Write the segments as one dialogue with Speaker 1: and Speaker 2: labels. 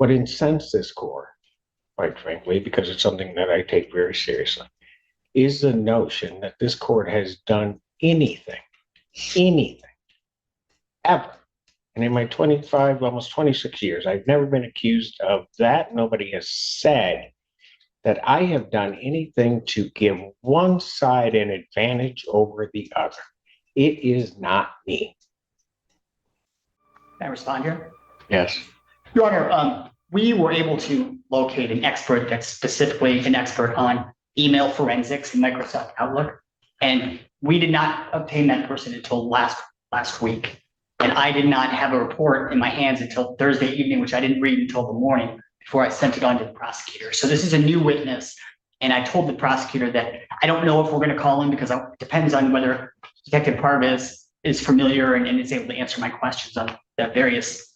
Speaker 1: what incensed this court, quite frankly, because it's something that I take very seriously, is the notion that this court has done anything, ever. And in my 25, almost 26 years, I've never been accused of that. Nobody has said that I have done anything to give one side an advantage over the other. It is not me.
Speaker 2: Can I respond here?
Speaker 1: Yes.
Speaker 2: Your Honor, we were able to locate an expert that's specifically an expert on email forensics in Microsoft Outlook. And we did not obtain that person until last week. And I did not have a report in my hands until Thursday evening, which I didn't read until the morning before I sent it on to the prosecutor. So this is a new witness. And I told the prosecutor that I don't know if we're going to call him because it depends on whether Detective Parvis is familiar and is able to answer my questions on the various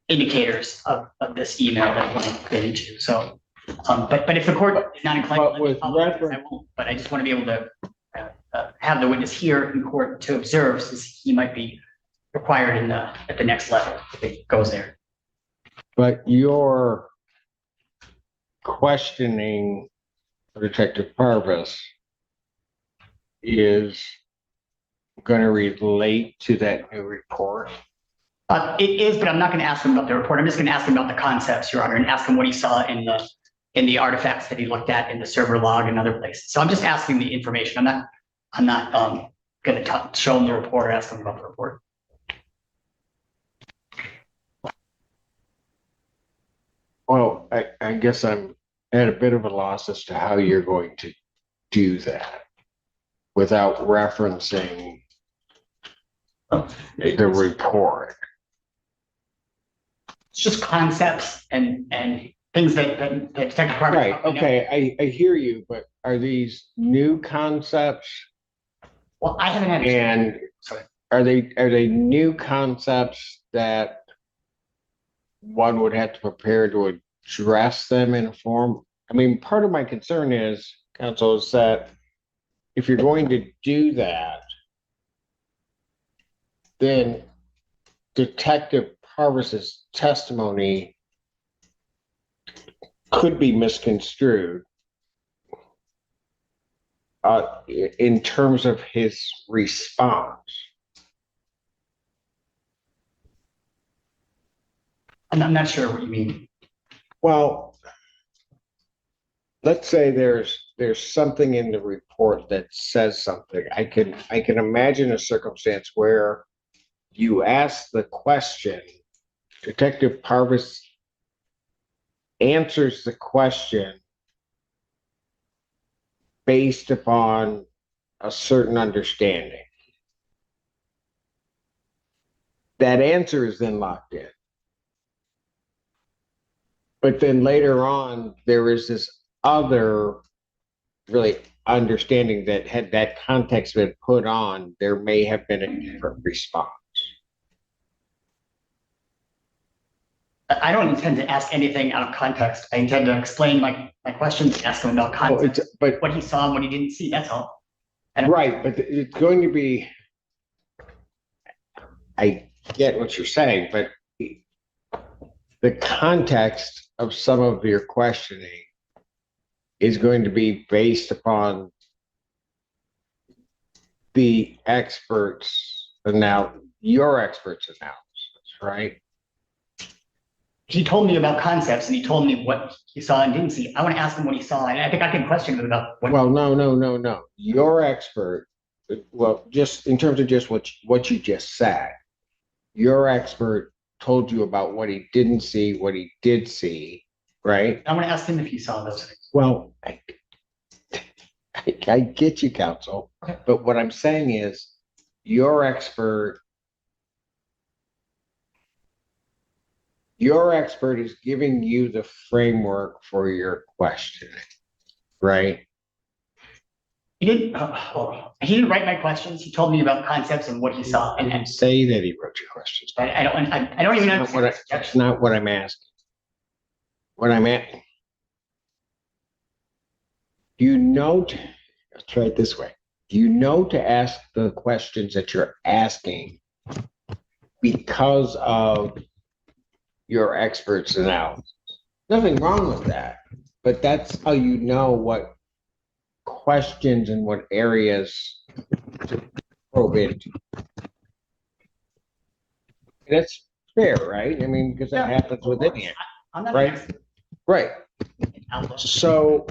Speaker 2: indicators of this email that I want to get into. So, but if the court is not inclined to let me follow this, I won't. But I just want to be able to have the witness here in court to observe, since he might be required at the next level if it goes there.
Speaker 1: But your questioning Detective Parvis is going to relate to that new report.
Speaker 2: It is, but I'm not going to ask him about the report. I'm just going to ask him about the concepts, Your Honor, and ask him what he saw in the artifacts that he looked at in the server log and other places. So I'm just asking the information. I'm not going to show him the report or ask him about the report.
Speaker 1: Well, I guess I'm at a bit of a loss as to how you're going to do that without referencing the report.
Speaker 2: It's just concepts and things that Detective Parvis.
Speaker 1: Right. Okay. I hear you, but are these new concepts?
Speaker 2: Well, I haven't had.
Speaker 1: And are they new concepts that one would have to prepare to address them in a form? I mean, part of my concern is, counsel, is that if you're going to do that, then Detective Parvis's testimony could be misconstrued in terms of his response.
Speaker 2: I'm not sure what you mean.
Speaker 1: Well, let's say there's something in the report that says something. I can imagine a circumstance where you ask the question, Detective Parvis answers the question based upon a certain understanding. That answer is then locked in. But then later on, there is this other really understanding that had that context been put on, there may have been a different response.
Speaker 2: I don't intend to ask anything out of context. I intend to explain my questions and ask him about context,
Speaker 1: but
Speaker 2: what he saw and what he didn't see. That's all.
Speaker 1: Right, but it's going to be, I get what you're saying, but the context of some of your questioning is going to be based upon the experts your experts analysis, right?
Speaker 2: He told me about concepts and he told me what he saw and didn't see. I want to ask him what he saw, and I think I can question him about what.
Speaker 1: Well, no. Your expert, well, just in terms of just what you just said, your expert told you about what he didn't see, what he did see, right?
Speaker 2: I want to ask him if he saw those things.
Speaker 1: Well, I get you, counsel, but what I'm saying is your expert is giving you the framework for your questioning, right?
Speaker 2: He didn't write my questions. He told me about concepts and what he saw.
Speaker 1: And didn't say that he wrote your questions.
Speaker 2: But I don't even know.
Speaker 1: That's not what I'm asking. What I'm asking. Let's try it this way. You know to ask the questions that you're asking because of your experts now. Nothing wrong with that, but that's how you know what questions and what areas to probe into. And that's fair, right? I mean, because that happens with any.
Speaker 2: I'm not
Speaker 1: Right.
Speaker 2: an expert
Speaker 1: Right.
Speaker 2: in Outlook.
Speaker 1: So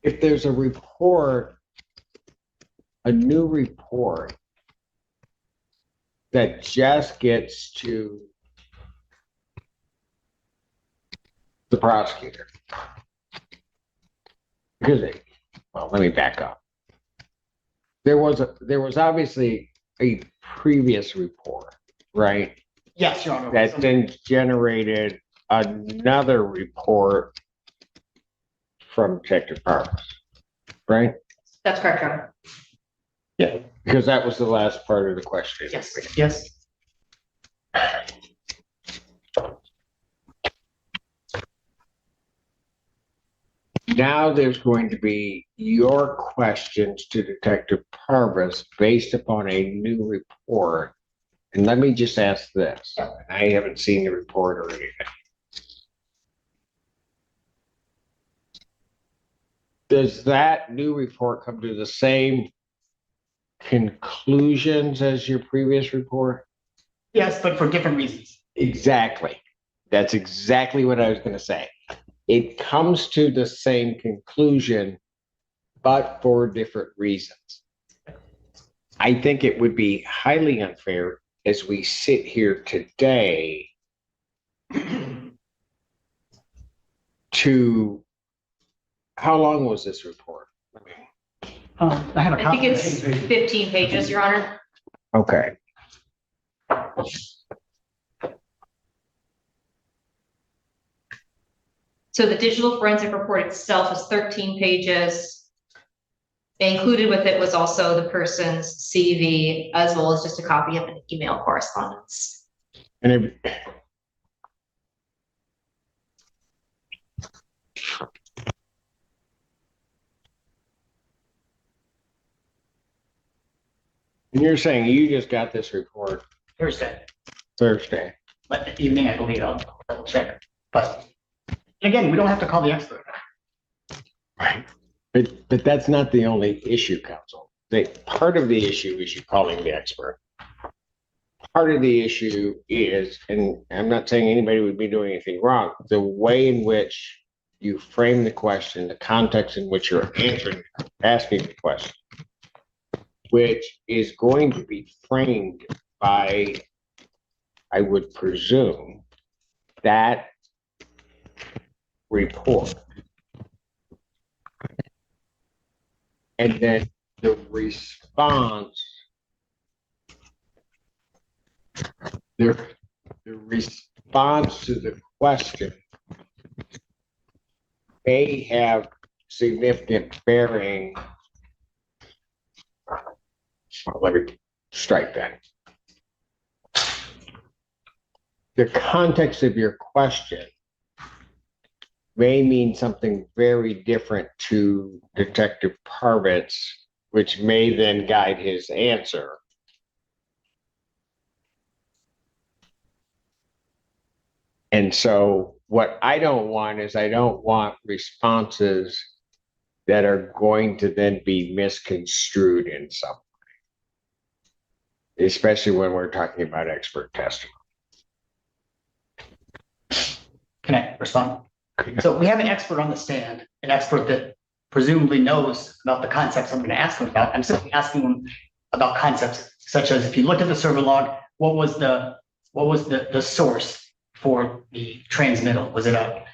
Speaker 1: if there's a report, a new report that just gets to the prosecutor, because well, let me back up. There was obviously a previous report, right?
Speaker 2: Yes, Your Honor.
Speaker 1: That then generated another report from Detective Parks, right?
Speaker 3: That's correct, Your Honor.
Speaker 1: Yeah, because that was the last part of the question.
Speaker 2: Yes, yes.
Speaker 1: Now there's going to be your questions to Detective Parvis based upon a new report. And let me just ask this. I haven't seen the report or anything. Does that new report come to the same conclusions as your previous report?
Speaker 2: Yes, but for different reasons.
Speaker 1: Exactly. That's exactly what I was going to say. It comes to the same conclusion, but for different reasons. I think it would be highly unfair as we sit here today to, how long was this report?
Speaker 2: I have a
Speaker 3: I
Speaker 2: copy.
Speaker 3: think it's 15 pages, Your Honor.
Speaker 1: Okay.
Speaker 3: So the digital forensic report itself is 13 pages. Included with it was also the person's CV, as well as just a copy of an email correspondence.
Speaker 1: And you're saying you just got this report
Speaker 2: Thursday,
Speaker 1: Thursday.
Speaker 2: but evening, I believe. I'll double check. But again, we don't have to call the expert.
Speaker 1: Right. But that's not the only issue, counsel. Part of the issue is you calling the expert. Part of the issue is, and I'm not saying anybody would be doing anything wrong, the way in which you frame the question, the context in which you're asking the question, which is going to be framed by, I would presume, that report. And then the response, the response to the question may have significant bearing. Well, let me strike that. The context of your question may mean something very different to Detective Parvitz, which may then guide his answer. And so what I don't want is I don't want responses that are going to then be misconstrued in some way, especially when we're talking about expert testimony.
Speaker 2: Can I respond? So we have an expert on the stand, an expert that presumably knows about the concepts I'm going to ask him about. I'm simply asking him about concepts such as, if you look at the server log, what was the source for the transmittal? Was it a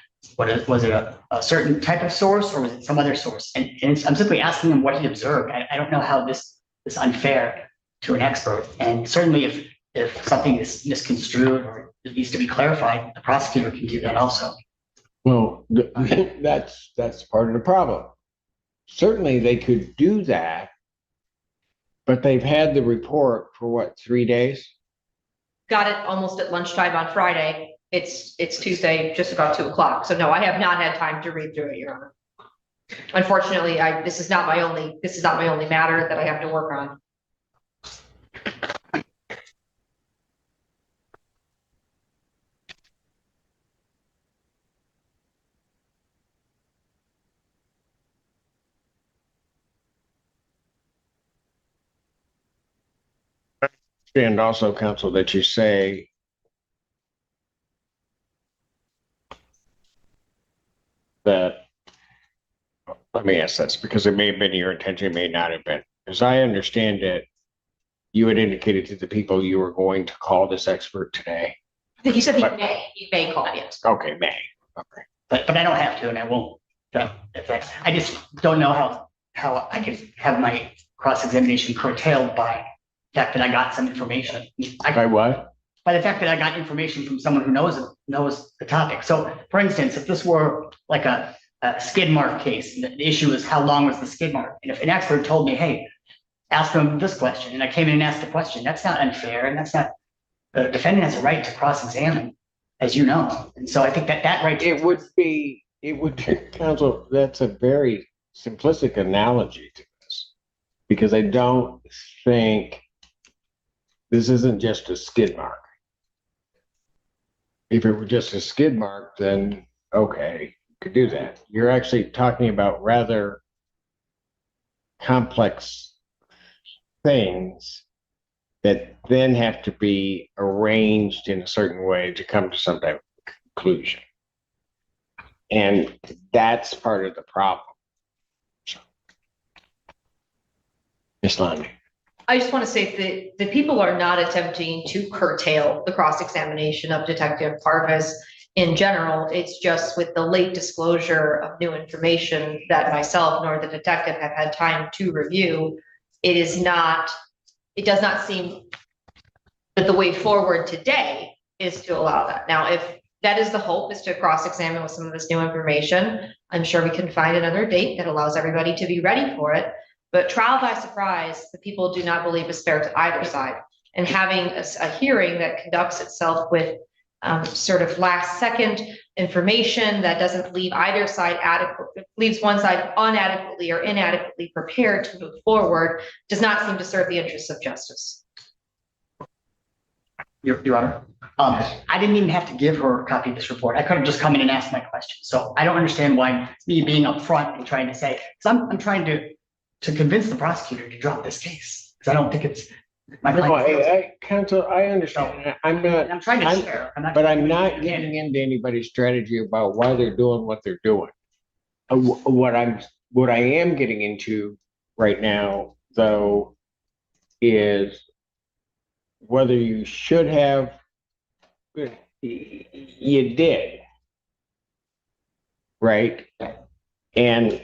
Speaker 2: certain type of source, or was it some other source? And I'm simply asking him what he observed. I don't know how this is unfair to an expert. And certainly if something is misconstrued or it needs to be clarified, the prosecutor can do that also.
Speaker 1: Well, that's part of the problem. Certainly they could do that, but they've had the report for what, 3 days?
Speaker 3: Got it almost at lunchtime on Friday. It's Tuesday, just about 2 o'clock. So no, I have not had time to read through it, Your Honor. Unfortunately, this is not my only matter that I have to work on.
Speaker 1: understand also, counsel, that you say that, let me ask this, because it may have been your intention, it may not have been. As I understand it, you had indicated to the people you were going to call this expert today.
Speaker 3: I think you said
Speaker 1: But-
Speaker 3: he may call, yes.
Speaker 1: Okay, May. Okay.
Speaker 2: But I don't have to, and I won't. I just don't know how I could have my cross-examination curtailed by the fact that I got some information.
Speaker 1: By what?
Speaker 2: By the fact that I got information from someone who knows the topic. So for instance, if this were like a skid mark case, the issue is how long was the skid mark? And if an expert told me, hey, ask them this question, and I came in and asked the question, that's not unfair, and that's not, the defendant has a right to cross-examine, as you know. And so I think that right.
Speaker 1: It would be, counsel, that's a very simplistic analogy to this. Because I don't think this isn't just a skid mark. If it were just a skid mark, then okay, you could do that. You're actually talking about rather complex things that then have to be arranged in a certain way to come to some type of conclusion. And that's part of the problem. Ms. Lonnie.
Speaker 3: I just want to say that the people are not attempting to curtail the cross-examination of Detective Parvis in general. It's just with the late disclosure of new information that myself nor the detective have had time to review. It does not seem that the way forward today is to allow that. Now, if that is the hope, is to cross-examine with some of this new information, I'm sure we can find another date that allows everybody to be ready for it. But trial by surprise, the people do not believe is fair to either side. And having a hearing that conducts itself with sort of last second information that doesn't leave either side adequate, leaves one side inadequately prepared to move forward, does not seem to serve the interests of justice.
Speaker 2: Your Honor, I didn't even have to give her a copy of this report. I could have just come in and asked my question. So I don't understand why me being upfront and trying to say, because I'm trying to convince the prosecutor to drop this case, because I don't think it's my client.
Speaker 1: Counsel, I understand. I'm not,
Speaker 2: I'm trying to share.
Speaker 1: but I'm not getting into anybody's strategy about why they're doing what they're doing. What I am getting into right now, though, is whether you should have, you did, right? And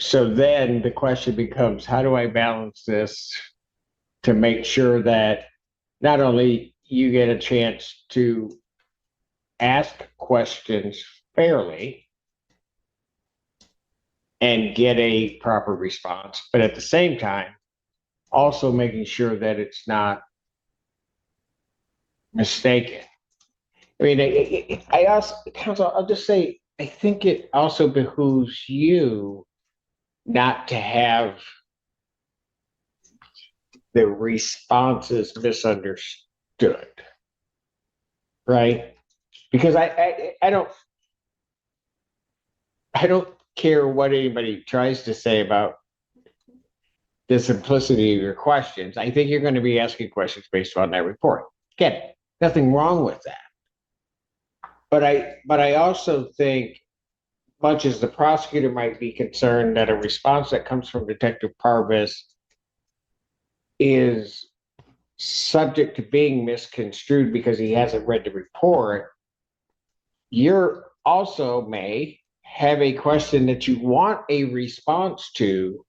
Speaker 1: so then the question becomes, how do I balance this to make sure that not only you get a chance to ask questions fairly and get a proper response, but at the same time, also making sure that it's not mistaken. I mean, I also, counsel, I'll just say, I think it also behooves you not to have the responses misunderstood, right? Because I don't care what anybody tries to say about the simplicity of your questions. I think you're going to be asking questions based on that report. Again, nothing wrong with that. But I also think, much as the prosecutor might be concerned that a response that comes from Detective Parvis is subject to being misconstrued because he hasn't read the report, you're also may have a question that you want a response to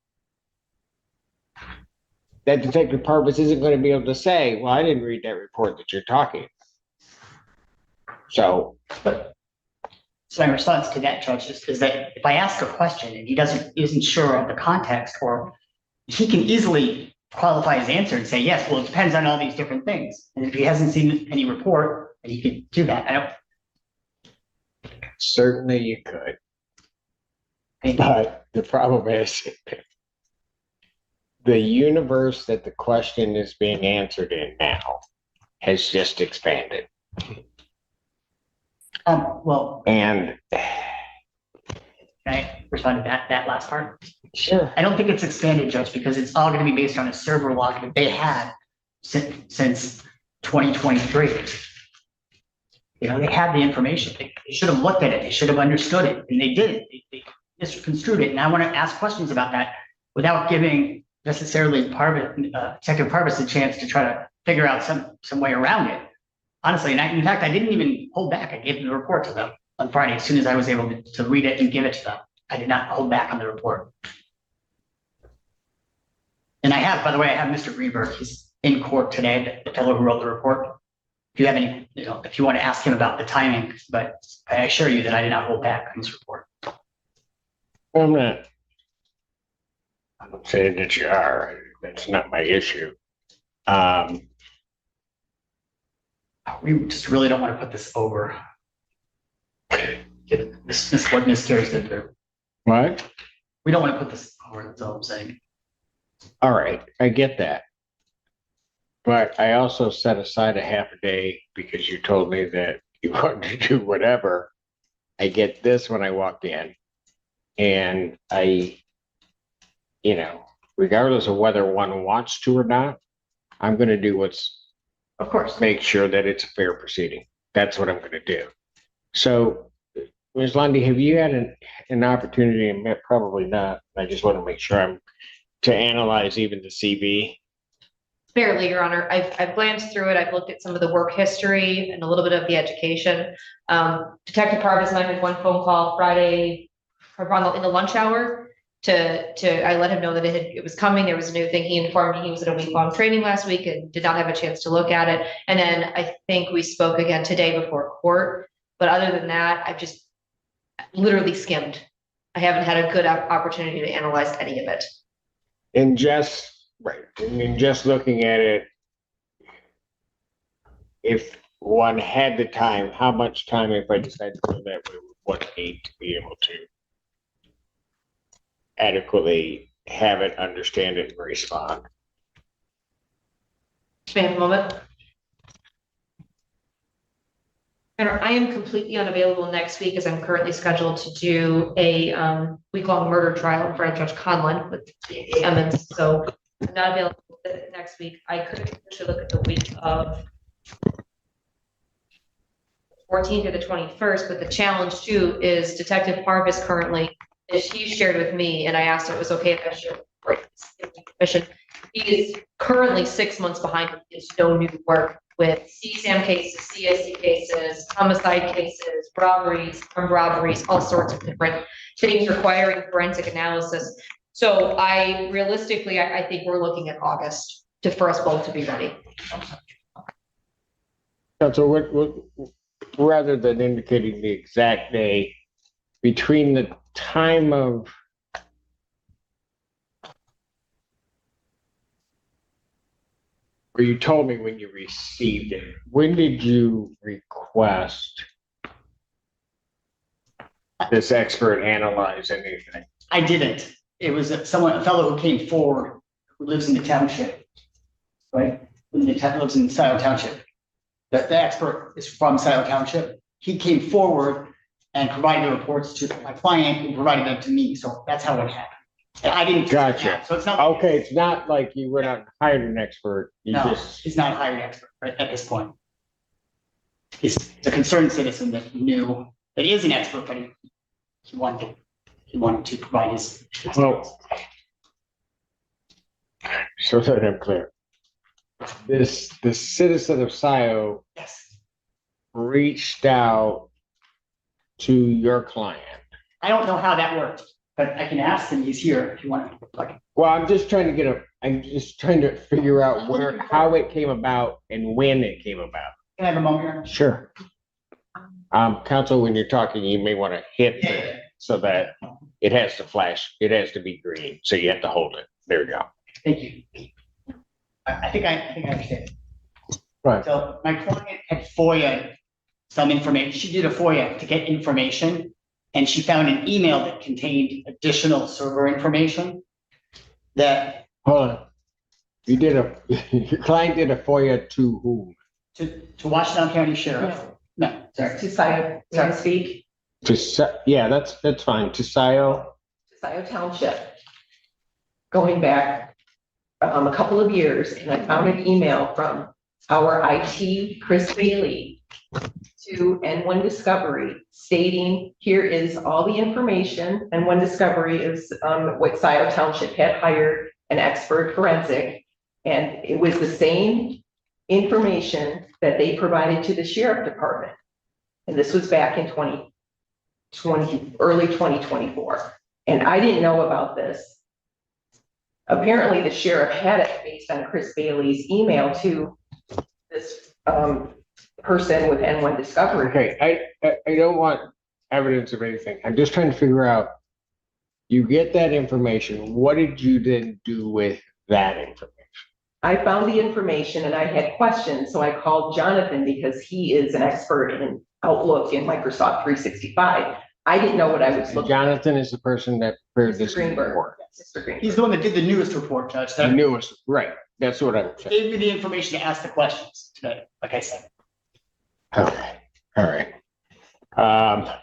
Speaker 1: that Detective Parvis isn't going to be able to say, well, I didn't read that report that you're talking about. So
Speaker 2: my response to that, Judge, is that if I ask a question and he isn't sure of the context, or he can easily qualify his answer and say, yes, well, it depends on all these different things. And if he hasn't seen any report, then he could do that.
Speaker 1: Certainly you could. But the problem is the universe that the question is being answered in now has just expanded.
Speaker 2: Well,
Speaker 1: And
Speaker 2: can I respond to that last part?
Speaker 1: sure.
Speaker 2: I don't think it's expanded, Judge, because it's all going to be based on a server log that they had since 2023. They had the information. They should have looked at it. They should have understood it, and they didn't. They misconstrued it. And I want to ask questions about that without giving necessarily Detective Parvis a chance to try to figure out some way around it. Honestly, and in fact, I didn't even hold back. I gave the report to them on Friday as soon as I was able to read it and give it to them. I did not hold back on the report. And by the way, I have Mr. Greenberg. He's in court today, the fellow who wrote the report. If you have any, if you want to ask him about the timing, but I assure you that I did not hold back on this report.
Speaker 1: I'm not saying that you are. That's not my issue.
Speaker 2: We just really don't want to put this over. This is what Ms. Carey did there.
Speaker 1: What?
Speaker 2: We don't want to put this over, that's all I'm saying.
Speaker 1: All right, I get that. But I also set aside a half a day because you told me that you wanted to do whatever. I get this when I walk in. And regardless of whether one wants to or not, I'm going to do
Speaker 3: Of course.
Speaker 1: make sure that it's a fair proceeding. That's what I'm going to do. So, Ms. Lundy, have you had an opportunity, and probably not, I just want to make sure to analyze even the CV?
Speaker 3: Barely, Your Honor. I've glanced through it. I've looked at some of the work history and a little bit of the education. Detective Parvis and I had one phone call Friday in the lunch hour I let him know that it was coming. There was a new thing. He informed me he was in a week-long training last week and did not have a chance to look at it. And then I think we spoke again today before court. But other than that, I've just literally skimmed. I haven't had a good opportunity to analyze any of it.
Speaker 1: And just looking at it, if one had the time, how much time, if I decided to go that way, would one need to be able to adequately have it, understand it, and respond?
Speaker 3: May I have a moment? I am completely unavailable next week as I'm currently scheduled to do a week-long murder trial in front of Judge Conlon with Emmons. So I'm not available next week. I could actually look at the week of 14th to the 21st, but the challenge too is Detective Parvis currently, as he shared with me, and I asked if it was okay if I shared permission. He is currently 6 months behind. There's no new work with CSAM cases, CSC cases, homicide cases, robberies, armed robberies, all sorts of different things requiring forensic analysis. So I think we're looking at August for us both to be ready.
Speaker 1: So what, rather than indicating the exact day, between the time of where you told me when you received it, when did you request this expert analyze anything?
Speaker 2: I didn't. It was a fellow who came forward who lives in the township, right? Lives in Scioto Township. The expert is from Scioto Township. He came forward and provided the reports to my client and provided them to me. So that's how it happened. And I didn't.
Speaker 1: Gotcha.
Speaker 2: So it's not.
Speaker 1: Okay, it's not like you went out and hired an expert.
Speaker 2: He's not a hired expert right at this point. He's a concerned citizen that knew that he is an expert, but he wanted to provide his.
Speaker 1: Well, so that I'm clear, the citizen of Scioto
Speaker 2: Yes.
Speaker 1: reached out to your client.
Speaker 2: I don't know how that worked, but I can ask him. He's here if you want to.
Speaker 1: Well, I'm just trying to figure out how it came about and when it came about.
Speaker 2: Can I have a moment here?
Speaker 1: Sure. Counsel, when you're talking, you may want to hit so that it has to flash. It has to be green, so you have to hold it. There you go.
Speaker 2: Thank you. I think I understand.
Speaker 1: Right.
Speaker 2: So my client had FOIA some information. She did a FOIA to get information, and she found an email that contained additional server information that.
Speaker 1: Hold on. Your client did a FOIA to whom?
Speaker 2: To Washington County Sheriff. No, sorry.
Speaker 4: To Scioto, can I speak?
Speaker 1: Yeah, that's fine. To Scioto.
Speaker 4: Scioto Township. Going back a couple of years, and I found an email from our IT, Chris Bailey, to N1 Discovery stating, here is all the information. N1 Discovery is what Scioto Township had hired an expert forensic, and it was the same information that they provided to the sheriff department. And this was back in early 2024. And I didn't know about this. Apparently the sheriff had it based on Chris Bailey's email to this person with N1 Discovery.
Speaker 1: Okay, I don't want evidence of anything. I'm just trying to figure out, you get that information. What did you then do with that information?
Speaker 4: I found the information and I had questions, so I called Jonathan because he is an expert in Outlook and Microsoft 365. I didn't know what I was
Speaker 1: And
Speaker 4: looking
Speaker 1: Jonathan is the person that prepared
Speaker 4: Mr.
Speaker 1: this
Speaker 4: Greenberg.
Speaker 1: report.
Speaker 4: Mr. Greenberg.
Speaker 2: He's the one that did the newest report, Judge.
Speaker 1: The
Speaker 2: That
Speaker 1: newest, right, that's what I'm saying.
Speaker 2: gave me the information to ask the questions today, like I said.
Speaker 1: Okay, all right.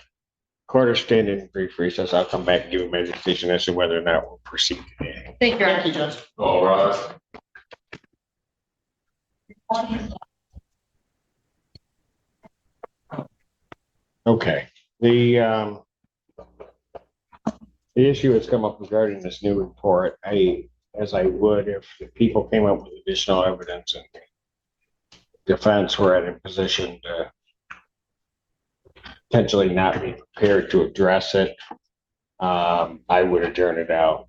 Speaker 1: Court is standing in brief recess. I'll come back and give you my decision as to whether or not we'll proceed today.
Speaker 3: Thank you, Your Honor.
Speaker 2: Thank you, Judge.
Speaker 5: All right.
Speaker 1: Okay, the issue has come up regarding this new report. As I would if the people came up with additional evidence and the defense were in a position to potentially not be prepared to address it, I would adjourn it out.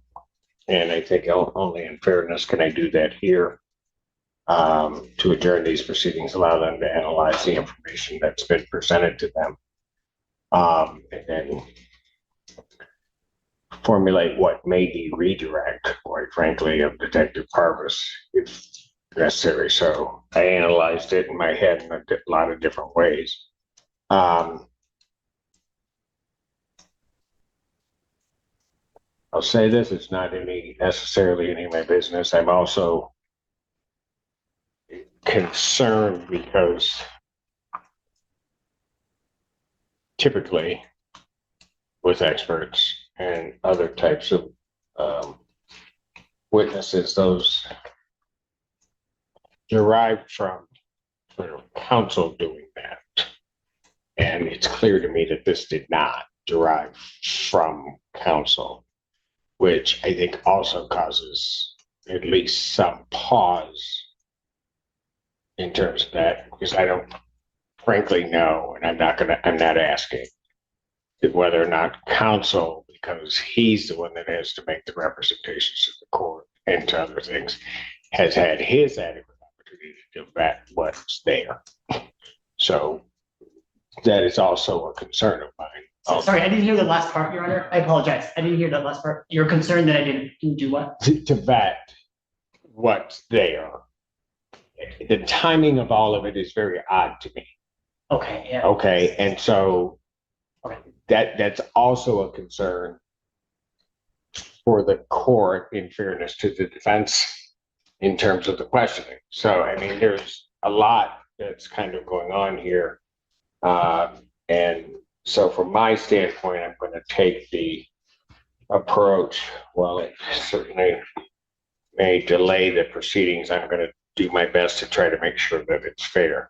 Speaker 1: And I think only in fairness can I do that here. To adjourn these proceedings, allow them to analyze the information that's been presented to them. And then formulate what may be redirect, quite frankly, of Detective Parvis if necessary. So I analyzed it in my head in a lot of different ways. I'll say this, it's not necessarily any of my business. I'm also concerned because typically with experts and other types of witnesses, those derive from sort of counsel doing that. And it's clear to me that this did not derive from counsel, which I think also causes at least some pause in terms of that, because I don't frankly know, and I'm not asking whether or not counsel, because he's the one that has to make the representations to the court and to other things, has had his adequate opportunity to vet what's there. So that is also a concern of mine.
Speaker 2: Sorry, I didn't hear the last part, Your Honor. I apologize. I didn't hear that last part. You're concerned that I didn't do what?
Speaker 1: To vet what's there. The timing of all of it is very odd to me.
Speaker 2: Okay, yeah.
Speaker 1: Okay, and so
Speaker 2: Okay.
Speaker 1: that's also a concern for the court, in fairness to the defense, in terms of the questioning. So, I mean, there's a lot that's kind of going on here. And so from my standpoint, I'm going to take the approach, while it certainly may delay the proceedings, I'm going to do my best to try to make sure that it's fair.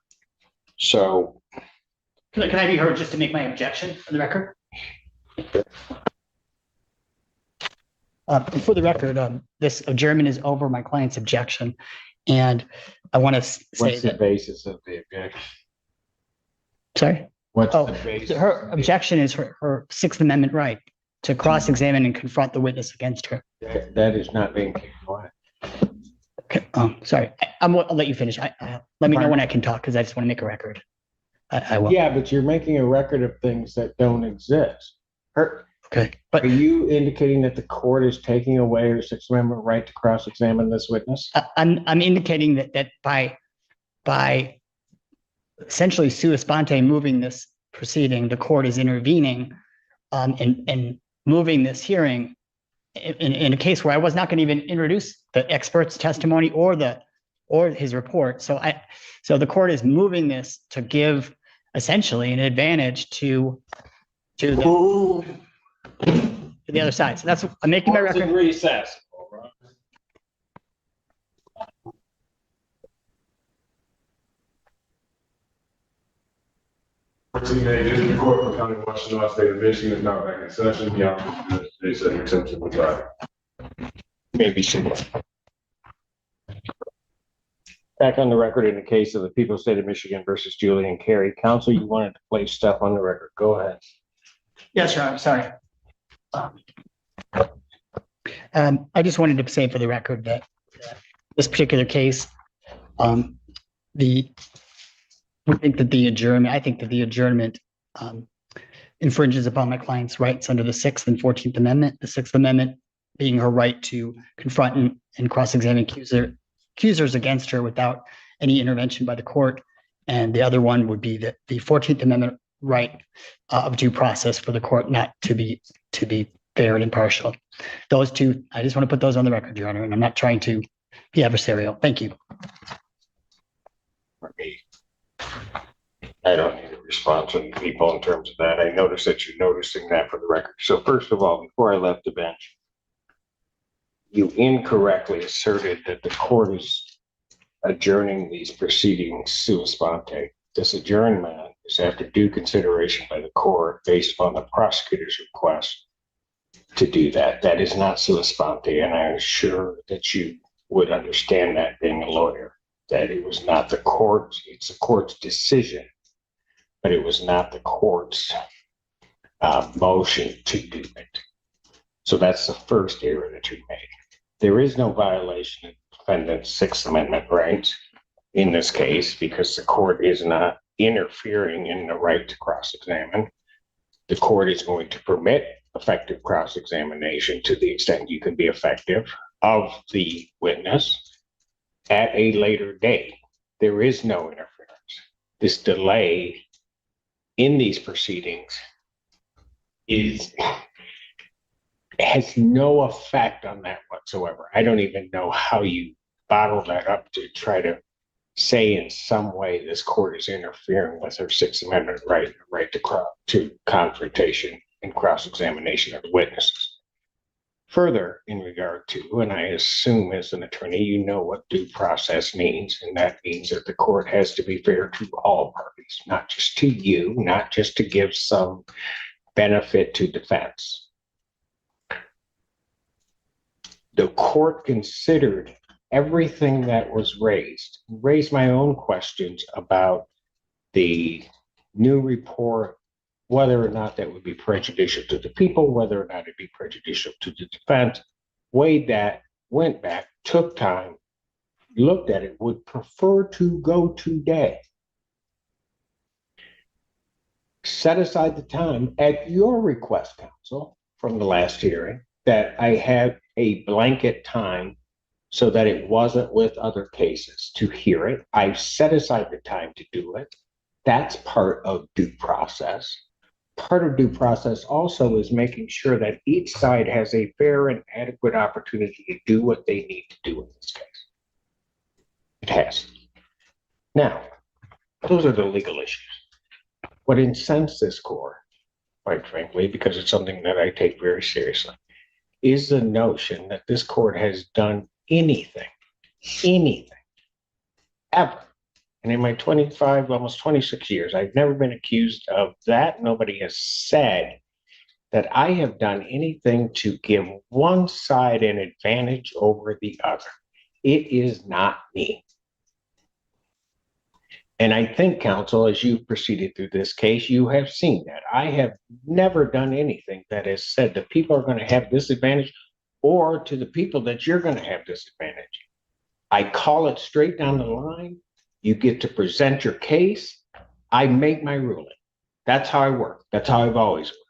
Speaker 1: So
Speaker 2: Can I be heard just to make my objection for the record? For the record, this adjournment is over my client's objection. And I want to say
Speaker 1: what's the
Speaker 2: that,
Speaker 1: basis of the objection?
Speaker 2: sorry?
Speaker 1: What's
Speaker 2: Oh,
Speaker 1: the basis?
Speaker 2: her objection is her Sixth Amendment right to cross-examine and confront the witness against her.
Speaker 1: That is not being compliant.
Speaker 2: Okay, sorry, I'll let you finish. Let me know when I can talk, because I just want to make a record. I will.
Speaker 1: Yeah, but you're making a record of things that don't exist.
Speaker 2: Okay, but
Speaker 1: Are you indicating that the court is taking away her Sixth Amendment right to cross-examine this witness?
Speaker 2: I'm indicating that by essentially sua sponte moving this proceeding, the court is intervening and moving this hearing in a case where I was not going to even introduce the expert's testimony or his report. So the court is moving this to give essentially an advantage to the other side. So that's, I'm making my
Speaker 1: Court's in
Speaker 2: record.
Speaker 1: recess.
Speaker 5: District Court for County of Washington, State of Michigan is now back in session. The opportunity to say exemption was right.
Speaker 1: Maybe similar. Back on the record in the case of the people of the state of Michigan versus Julian Carey. Counsel, you wanted to place stuff on the record. Go ahead.
Speaker 2: Yes, sir, I'm sorry. I just wanted to say for the record that this particular case, we think that the adjournment infringes upon my client's rights under the 6th and 14th Amendment. The 6th Amendment being her right to confront and cross-examine accusers against her without any intervention by the court. And the other one would be that the 14th Amendment right of due process for the court not to be fair and impartial. Those two, I just want to put those on the record, Your Honor, and I'm not trying to be adversarial. Thank you.
Speaker 1: For me, I don't need a response from people in terms of that. I noticed that you're noticing that for the record. So first of all, before I left the bench, you incorrectly asserted that the court is adjourning these proceedings sua sponte. This adjournment is after due consideration by the court based upon the prosecutor's request to do that. That is not sua sponte, and I'm sure that you would understand that being a lawyer, that it was not the court's, it's the court's decision, but it was not the court's motion to do it. So that's the first error that you made. There is no violation of defendant's Sixth Amendment rights in this case because the court is not interfering in the right to cross-examine. The court is going to permit effective cross-examination to the extent you can be effective of the witness at a later date. There is no interference. This delay in these proceedings has no effect on that whatsoever. I don't even know how you bottle that up to try to say in some way this court is interfering with her Sixth Amendment right to confrontation and cross-examination of the witnesses. Further, in regard to, and I assume as an attorney, you know what due process means, and that means that the court has to be fair to all parties, not just to you, not just to give some benefit to defense. The court considered everything that was raised my own questions about the new report, whether or not that would be prejudicial to the people, whether or not it'd be prejudicial to the defense, weighed that, went back, took time, looked at it, would prefer to go today. Set aside the time at your request, counsel, from the last hearing, that I have a blanket time so that it wasn't with other cases to hear it. I've set aside the time to do it. That's part of due process. Part of due process also is making sure that each side has a fair and adequate opportunity to do what they need to do in this case. It has. Now, those are the legal issues. What incensed this court, quite frankly, because it's something that I take very seriously, is the notion that this court has done anything, ever. And in my 25, almost 26 years, I've never been accused of that. Nobody has said that I have done anything to give one side an advantage over the other. It is not me. And I think, counsel, as you've proceeded through this case, you have seen that. I have never done anything that has said that people are going to have this advantage or to the people that you're going to have this advantage. I call it straight down the line. You get to present your case. I make my ruling. That's how I work. That's how I've always worked.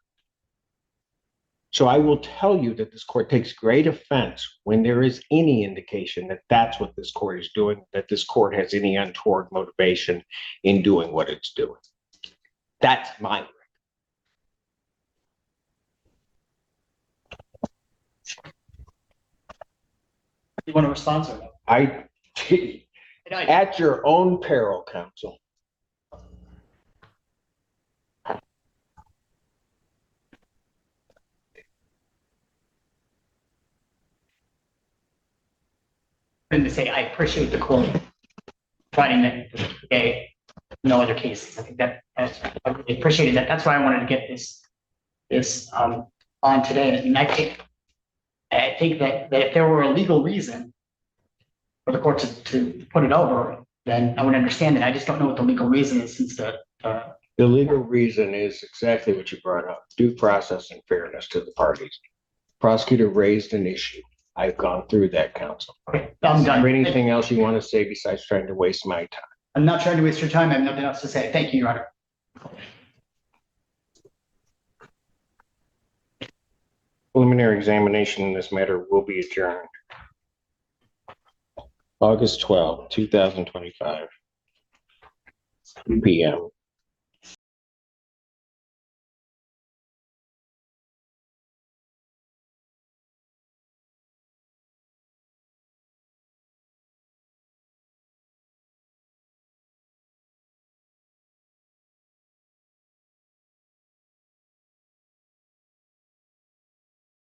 Speaker 1: So I will tell you that this court takes great offense when there is any indication that that's what this court is doing, that this court has any untoward motivation in doing what it's doing. That's my record.
Speaker 2: You want to respond to that?
Speaker 1: At your own peril, counsel.
Speaker 2: And to say, I appreciate the court finding that today, no other cases. I think that's really appreciated that. That's why I wanted to get this on today. And I think that if there were a legal reason for the court to put it over, then I would understand it. I just don't know what the legal reason is since the
Speaker 1: legal reason is exactly what you brought up, due process and fairness to the parties. Prosecutor raised an issue. I've gone through that, counsel.
Speaker 2: okay, I'm
Speaker 1: Is
Speaker 2: done.
Speaker 1: there anything else you want to say besides trying to waste my time?
Speaker 2: I'm not trying to waste your time. I have nothing else to say. Thank you, Your Honor.
Speaker 1: Preliminary examination in this matter will be adjourned. August 12, 2025. 2 p.m.